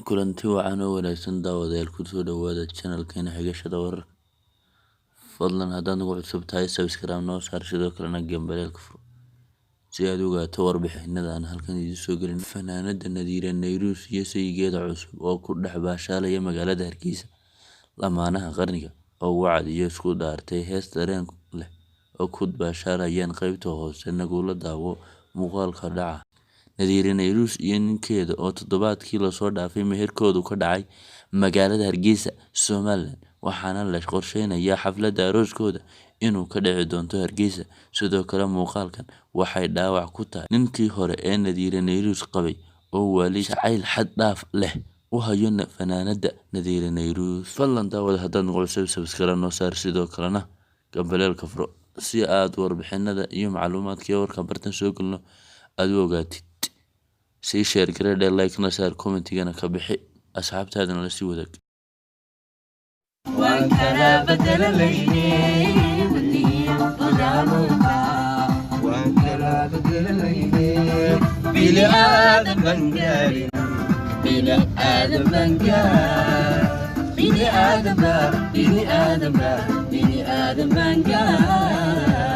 kulanti wacan oo wanaagsan daawadayaal ku soo dhawaada channelkeena xigashada wararka. Fadlan haddaad nagu cusub tahay subscribe noo saar sidoo kalena gambaleelka furo si aad u ogaato warbixinada aan halkan idin soo gelin. Fanaanada Nadiira neyruus iyo saygeeda cusub oo ku dhex baashaalaya magaalada Hargeisa. Lamaanaha qarniga oo wacad iyo isku dhaartay hees dareen leh oo ku baashaalayeen qaybta hoose nagula daawo muuqaalka dhaca. Nadiira neyruus iyo ninkeeda oo toddobaadkii la soo dhaafay meherkoodu ka dhacay magaalada Hargeisa, Somaliland, waxaana la qorsheynayaa xafladda arooskooda inuu ka dhici doono Hargeisa. Sidoo kale muuqaalkan waxay dhaawac ku tahay ninkii hore ee Nadiira neyruus qabay oo wali jacayl xad dhaaf leh u hayo fanaanada Nadiira neyruus. Fadlan daawada haddaad nagu cusub subscribe noo saar sidoo kalena gambaleelka furo si aad warbixinada iyo macluumaadka warka bartan soo gelno aad u ogaatid. Si share garee like na saar commentigana ka bixi asxaabtaadana la sii wadaag. waan kala bedelaynay bili aadam bangaarin bili aadam bangaarin